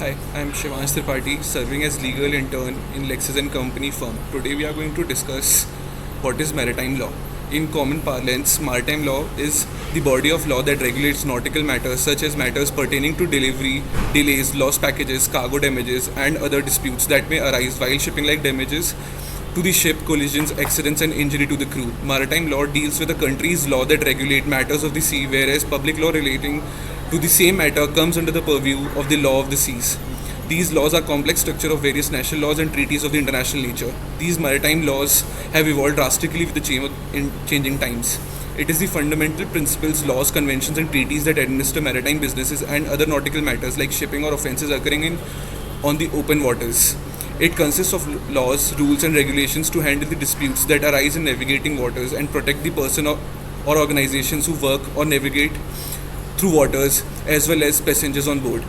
Hi, I'm Shivansh Tripathi, serving as legal intern in Lexis and Company firm. Today we are going to discuss what is maritime law. In common parlance, maritime law is the body of law that regulates nautical matters such as matters pertaining to delivery, delays, lost packages, cargo damages, and other disputes that may arise while shipping, like damages to the ship, collisions, accidents, and injury to the crew. Maritime law deals with a country's law that regulate matters of the sea, whereas public law relating to the same matter comes under the purview of the law of the seas. These laws are complex structure of various national laws and treaties of the international nature. These maritime laws have evolved drastically with the changing times. It is the fundamental principles, laws, conventions, and treaties that administer maritime businesses and other nautical matters like shipping or offences occurring on the open waters. It consists of laws, rules, and regulations to handle the disputes that arise in navigating waters and protect the person or organizations who work or navigate through waters, as well as passengers on board.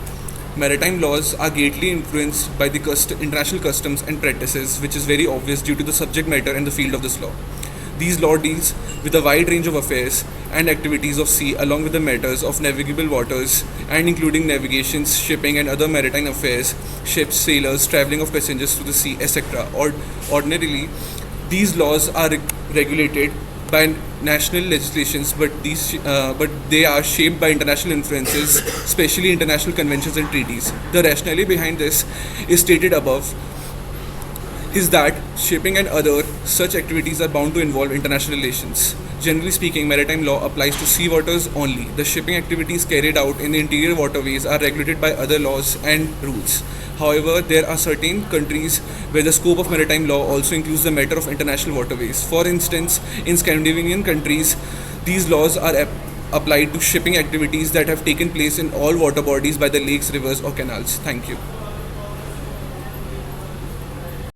Maritime laws are greatly influenced by the international customs and practices, which is very obvious due to the subject matter and the field of this law. These law deals with a wide range of affairs and activities of sea, along with the matters of navigable waters and including navigations, shipping, and other maritime affairs, ships, sailors, traveling of passengers through the sea, etc. Ordinarily, these laws are regulated by national legislations, but they are shaped by international influences, especially international conventions and treaties. The rationale behind this is stated above is that shipping and other such activities are bound to involve international relations. Generally speaking, maritime law applies to sea waters only. The shipping activities carried out in the interior waterways are regulated by other laws and rules. However, there are certain countries where the scope of maritime law also includes the matter of international waterways. For instance, in Scandinavian countries, these laws are applied to shipping activities that have taken place in all water bodies by the lakes, rivers, or canals. Thank you.